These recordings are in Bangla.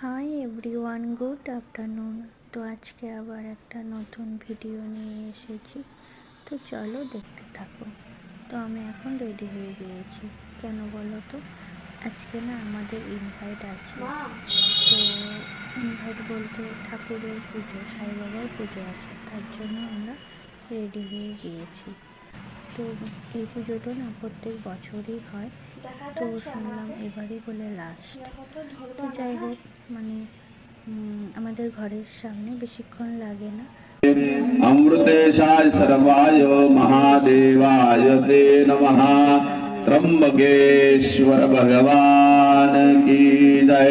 Hi everyone, good afternoon. তো আজকে আবার একটা নতুন ভিডিও নিয়ে এসেছি, তো চলো দেখতে থাকো। তো আমি এখন রেডি হয়ে গিয়েছি। কেন বলো তো, আজকে না আমাদের ইনভাইট আছে। তো ইনভাইট বলতে ঠাকুরের পুজো, সাই বাবার পুজো আছে, তার জন্য আমরা রেডি হয়ে গিয়েছি। তো এই পুজোটা না প্রত্যেক বছরই হয়, তো শুনলাম এবারই বলে লাস্ট। তো যাই হোক, মানে আমাদের ঘরের সামনে বেশিক্ষণ লাগে না। अमृतेशाय सर्वाय महादेवाय ते नमः। त्र्यंबकेश्वर भगवान की जय।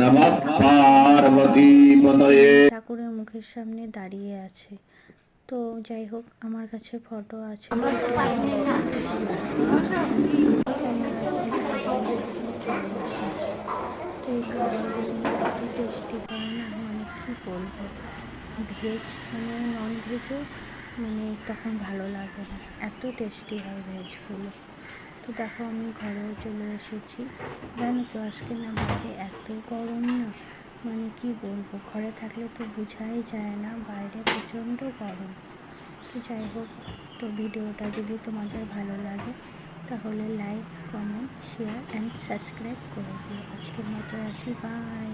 नमः पार्वती पतये। ঠাকুরের মুখের সামনে দাঁড়িয়ে আছে। তো যাই হোক, আমার কাছে ফটো আছে। তো এই খাবারগুলো এত টেস্টি হয় না, মানে কী বলবো। ভেজ মানে নন ভেজও মানে তখন ভালো লাগে না, এত টেস্টি হয় ভেজগুলো। তো দেখো, আমি ঘরেও চলে এসেছি। জানো তো আজকে না বাইরে এত গরম না, মানে কি বলবো, ঘরে থাকলে তো বোঝাই যায় না, বাইরে প্রচণ্ড গরম। তো যাই হোক, তো ভিডিওটা যদি তোমাদের ভালো লাগে তাহলে like, comment, share and subscribe করে দিও। আজকের মতো আসি, বাই।